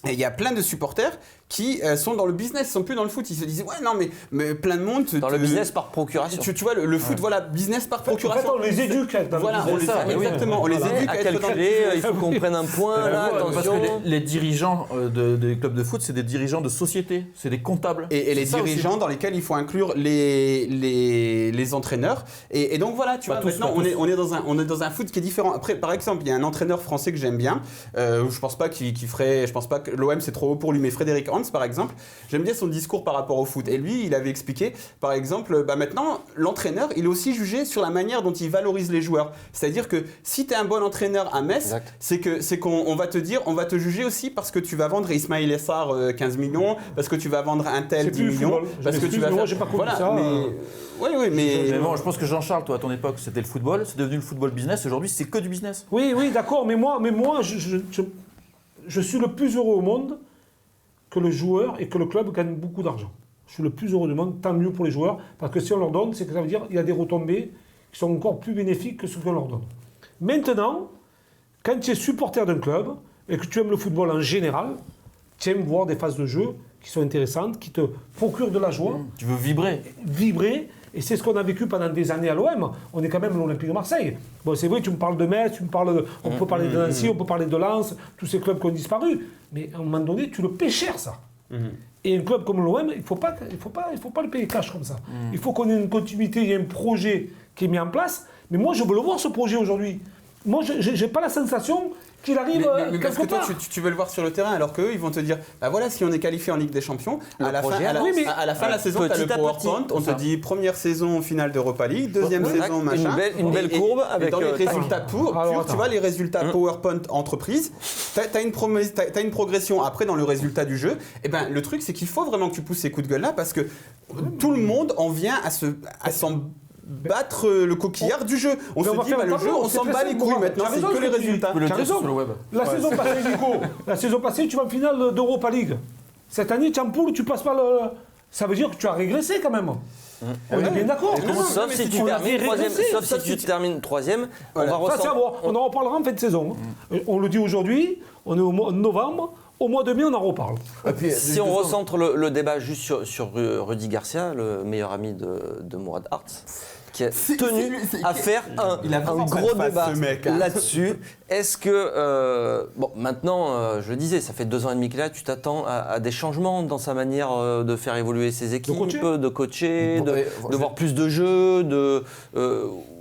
Speaker 3: Et il y a plein de supporters qui sont dans le business, ils sont plus dans le foot. Ils se disent, ouais, non, mais plein de monde.
Speaker 1: Dans le business par procuration.
Speaker 3: Tu vois, le foot, voilà, business par procuration.
Speaker 2: En fait, on les éduque.
Speaker 3: Voilà, on les exactement, on les éduque
Speaker 1: à calculer, il faut qu'on prenne un point, là,
Speaker 4: Parce
Speaker 1: attention.
Speaker 4: que les dirigeants des clubs de foot, c'est des dirigeants de société, c'est des comptables.
Speaker 3: Et les dirigeants dans lesquels il faut inclure les entraîneurs. Et donc voilà, tu vois, maintenant on est dans un foot qui est différent. Après, par exemple, il y a un entraîneur français que j'aime bien. Je pense pas je pense pas que l'OM c'est trop haut pour lui, mais Frédéric Hans par exemple, j'aime bien son discours par rapport au foot. Et lui, il avait expliqué, par exemple, maintenant l'entraîneur, il est aussi jugé sur la manière dont il valorise les joueurs. C'est-à-dire que si tu es un bon entraîneur à Metz, c'est qu'on va te dire, on va te juger aussi parce que tu vas vendre Ismaïl Essar 15 millions, parce que tu vas vendre un tel 10 millions, parce que tu vas faire...
Speaker 2: J'ai pas compris ça.
Speaker 3: Mais
Speaker 4: bon, je pense que Jean-Charles, toi, à ton époque, c'était le football, c'est devenu le football business. Aujourd'hui, c'est que du business.
Speaker 2: Oui, d'accord, mais moi je suis le plus heureux au monde que le joueur et que le club gagne beaucoup d'argent. Je suis le plus heureux du monde, tant mieux pour les joueurs, parce que si on leur donne, c'est que ça veut dire qu'il y a des retombées qui sont encore plus bénéfiques que ce qu'on leur donne. Maintenant, quand tu es supporter d'un club et que tu aimes le football en général, tu aimes voir des phases de jeu qui sont intéressantes, qui te procurent de la joie.
Speaker 4: Tu veux vibrer.
Speaker 2: Et c'est ce qu'on a vécu pendant des années à l'OM. On est quand même l'Olympique de Marseille. Bon, c'est vrai, tu me parles de Metz, on peut parler de Nancy, on peut parler de Lens, tous ces clubs qui ont disparu. Mais à un moment donné, tu le paies cher, ça. Et un club comme l'OM, il ne faut pas le payer cash comme ça. Il faut qu'on ait une continuité, il y a un projet qui est mis en place. Mais moi, je veux le voir, ce projet, aujourd'hui. Moi, je n'ai pas la sensation qu'il arrive
Speaker 3: mais parce que toi, tu veux le voir sur le terrain, alors qu'eux, ils vont te dire, bah voilà, si on est qualifié en Ligue des Champions, à la fin de la saison, tu as le PowerPoint, on te dit première saison finale d'Europa League, deuxième saison, machin.
Speaker 1: Une belle courbe avec...
Speaker 3: Dans les résultats tu vois les résultats PowerPoint entreprise, tu as une progression après dans le résultat du jeu. Et ben le truc, c'est qu'il faut vraiment que tu pousses ces coups de gueule-là, parce que tout le monde en vient à s'en battre le coquillard du jeu. On se dit, le jeu, on s'en bat les couilles maintenant, c'est que les résultats.
Speaker 2: Tu as raison. La saison passée, tu vas en finale d'Europa League. Cette année, tu es en poule, tu passes pas le... Ça veut dire que tu as régressé quand même. On est bien d'accord.
Speaker 1: Sauf si tu termines troisième, on va
Speaker 2: on en reparlera en fin de saison. On le dit aujourd'hui, on est au mois de novembre. Au mois de mai, on en reparle.
Speaker 1: Si on recentre le débat juste sur Rudy Garcia, le meilleur ami de Mourad Hartz, qui a tenu à faire un gros débat là-dessus. Est-ce que... bon, maintenant, je le disais, ça fait 2 ans et demi qu'il est là, tu t'attends à des changements dans sa manière de faire évoluer ses équipes, de coacher, de voir plus de jeux,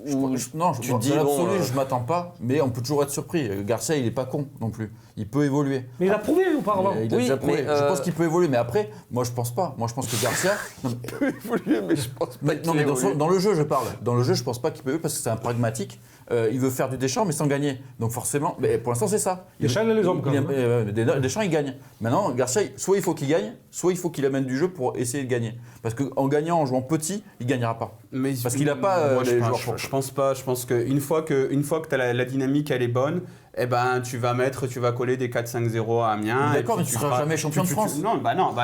Speaker 4: je m'attends pas, mais on peut toujours être surpris. Garcia, il n'est pas con non plus. Il peut évoluer.
Speaker 2: Mais il a prouvé auparavant.
Speaker 4: Il a déjà prouvé. Je pense qu'il peut évoluer, mais après, moi je pense pas. Moi je pense que Garcia.
Speaker 1: Il peut évoluer, mais je pense pas.
Speaker 4: Non, mais dans le jeu, je parle. Dans le jeu, je pense pas qu'il peut évoluer parce que c'est un pragmatique. Il veut faire du Deschamps, mais sans gagner. Donc forcément, mais pour l'instant, c'est ça.
Speaker 2: Deschamps, il a les hommes quand même.
Speaker 4: Deschamps, il gagne. Maintenant, Garcia, soit il faut qu'il gagne, soit il faut qu'il amène du jeu pour essayer de gagner. Parce qu'en gagnant, en jouant petit, il gagnera pas. Parce qu'il n'a pas les joueurs.
Speaker 3: Je pense pas. Je pense qu'une fois que tu as la dynamique, elle est bonne, eh ben, tu vas coller des 4-5-0 à Amiens.
Speaker 4: D'accord, mais tu ne seras jamais champion de France.
Speaker 3: Non.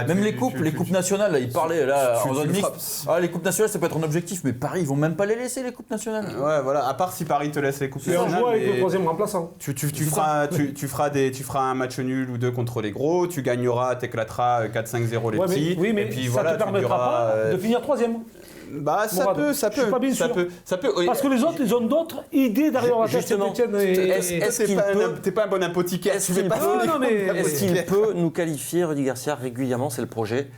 Speaker 4: Même les coupes nationales, là, ils parlaient là, en zone mixte. Les coupes nationales, ça peut être un objectif, mais Paris, ils vont même pas les laisser, les coupes nationales.
Speaker 3: Ouais, voilà, à part si Paris te laisse les coupes nationales.
Speaker 2: Et on joue avec le troisième remplaçant.
Speaker 3: Tu feras un match nul ou 2 contre les gros, tu gagneras, t'éclateras 4-5-0 les petits.
Speaker 2: Oui, mais
Speaker 3: et puis,
Speaker 2: ça ne te permettra pas de finir troisième.
Speaker 3: Bah, ça peut.
Speaker 2: Je suis pas bien sûr.
Speaker 3: Ça peut.
Speaker 2: Parce que les autres, ils ont d'autres idées derrière la tête.
Speaker 1: Justement,
Speaker 3: t'es pas un bon apothicaire.
Speaker 1: Est-ce qu'il peut nous qualifier, Rudy Garcia, régulièrement? C'est le projet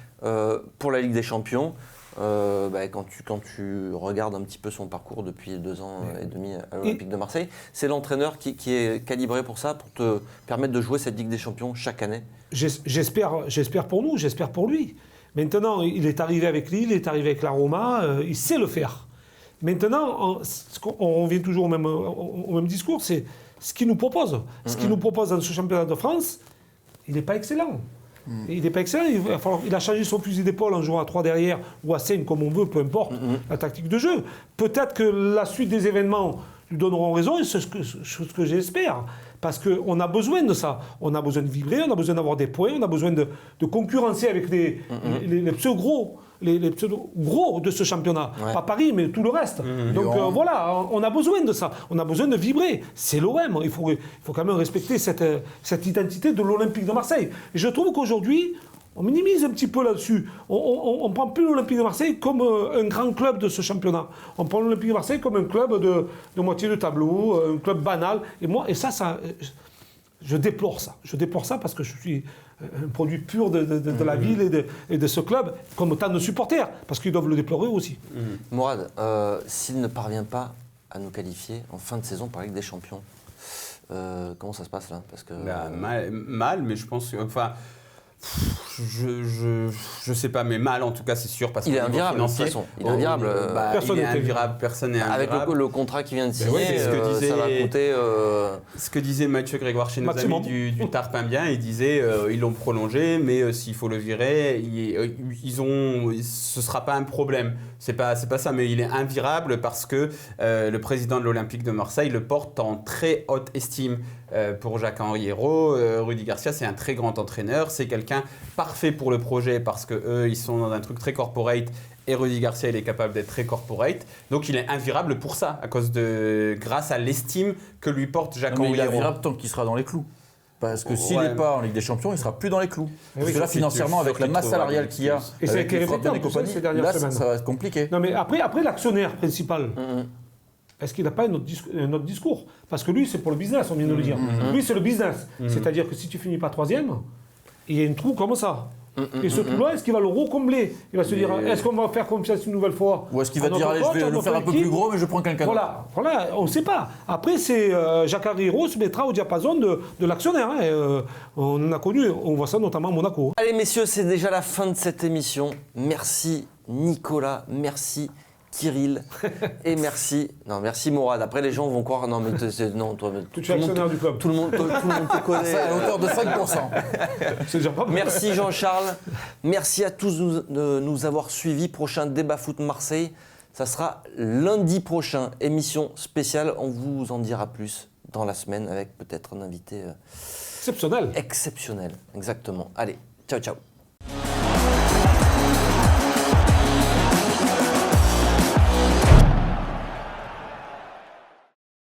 Speaker 1: pour la Ligue des Champions. Quand tu regardes un petit peu son parcours depuis 2 ans et demi à l'Olympique de Marseille, c'est l'entraîneur qui est calibré pour ça, pour te permettre de jouer cette Ligue des Champions chaque année.
Speaker 2: J'espère pour nous, j'espère pour lui. Maintenant, il est arrivé avec Lille, il est arrivé avec la Roma, il sait le faire. Maintenant, on revient toujours au même discours, c'est ce qu'il nous propose. Ce qu'il nous propose dans ce championnat de France, il n'est pas excellent. Il n'est pas excellent, il a changé son fusil d'épaule en jouant à 3 derrière ou à 5 comme on veut, peu importe la tactique de jeu. Peut-être que la suite des événements lui donneront raison, et c'est ce que j'espère. Parce qu'on a besoin de ça. On a besoin de vibrer, on a besoin d'avoir des points, on a besoin de concurrencer avec les pseudo-gros. Les pseudo-gros de ce championnat.
Speaker 1: Ouais.
Speaker 2: Pas Paris, mais tout le reste. Donc voilà, on a besoin de ça. On a besoin de vibrer. C'est l'OM. Il faut quand même respecter cette identité de l'Olympique de Marseille. Et je trouve qu'aujourd'hui, on minimise un petit peu là-dessus. On ne prend plus l'Olympique de Marseille comme un grand club de ce championnat. On prend l'Olympique de Marseille comme un club de moitié de tableau, un club banal. Et ça, je déplore ça. Je déplore ça parce que je suis un produit pur de la ville et de ce club, comme tant de supporters, parce qu'ils doivent le déplorer aussi.
Speaker 1: Mourad, s'il ne parvient pas à nous qualifier en fin de saison par la Ligue des Champions, comment ça se passe là? Parce que,
Speaker 3: mal, mais je pense que... Enfin, je sais pas, mais mal en tout cas, c'est sûr. Parce
Speaker 1: il est invirable, de toute façon. Il est invirable.
Speaker 3: Il est invirable, personne n'est invirable.
Speaker 1: Avec le contrat qu'il vient de signer,
Speaker 3: ouais, c'est ce que disait,
Speaker 1: ça va coûter...
Speaker 3: Ce que disait Mathieu Grégoire chez nos
Speaker 2: Maximum.
Speaker 3: amis du Tarpin Bien, il disait ils l'ont prolongé, mais s'il faut le virer, ce sera pas un problème. C'est pas ça, mais il est invirable parce que le président de l'Olympique de Marseille le porte en très haute estime. Pour Jacques-Henri Hérault, Rudy Garcia, c'est un très grand entraîneur, c'est quelqu'un parfait pour le projet parce qu'eux, ils sont dans un truc très corporate et Rudy Garcia, il est capable d'être très corporate. Donc il est invirable pour ça, grâce à l'estime que lui porte
Speaker 4: Mais
Speaker 3: Jacques-Henri
Speaker 4: il est
Speaker 3: Hérault.
Speaker 4: invirable tant qu'il sera dans les clous. Parce que s'il
Speaker 3: Ouais.
Speaker 4: n'est pas en Ligue des Champions, il ne sera plus dans les clous. Parce que là,
Speaker 3: c'est
Speaker 4: financièrement,
Speaker 3: sûr
Speaker 4: avec la
Speaker 3: qu'il
Speaker 4: masse
Speaker 3: trouvera
Speaker 4: salariale
Speaker 3: une
Speaker 4: qu'il y a,
Speaker 3: excuse.
Speaker 2: Et ça a
Speaker 4: avec
Speaker 2: été
Speaker 4: les
Speaker 2: répété,
Speaker 4: frappes
Speaker 2: en
Speaker 4: et
Speaker 2: plus,
Speaker 4: compagnie,
Speaker 2: ces dernières
Speaker 4: là,
Speaker 2: semaines.
Speaker 4: ça va être compliqué.
Speaker 2: Non, mais après l'actionnaire principal, est-ce qu'il n'a pas un autre discours? Parce que lui, c'est pour le business, on vient de le dire. Lui, c'est le business. C'est-à-dire que si tu finis pas troisième, il y a un trou comme ça. Et ce trou-là, est-ce qu'il va le recombler? Il va se dire, est-ce qu'on va faire confiance une nouvelle fois?
Speaker 4: Ou est-ce qu'il va
Speaker 2: à
Speaker 4: dire,
Speaker 2: notre
Speaker 4: allez,
Speaker 2: coach,
Speaker 4: je vais
Speaker 2: à
Speaker 4: le
Speaker 2: notre
Speaker 4: faire un peu
Speaker 2: équipe
Speaker 4: plus gros, mais je prends quelqu'un d'autre.
Speaker 2: Voilà, on ne sait pas. Après, c'est Jacques-Henri Hérault se mettra au diapason de l'actionnaire. Hein. On en a connu, on voit ça notamment à Monaco.
Speaker 1: Allez messieurs, c'est déjà la fin de cette émission. Merci Nicolas, merci Kirill et merci Mourad. Après les gens vont croire non mais non toi
Speaker 2: Tu es actionnaire du club.
Speaker 1: tout le monde te connaît.
Speaker 4: Ça, à hauteur de 5%.
Speaker 2: C'est déjà pas mal.
Speaker 1: Merci Jean-Charles. Merci à tous de nous avoir suivis. Prochain débat foot Marseille, ça sera lundi prochain. Émission spéciale, on vous en dira plus dans la semaine avec peut-être un invité
Speaker 2: Exceptionnel.
Speaker 1: exceptionnel. Exactement. Allez, ciao ciao.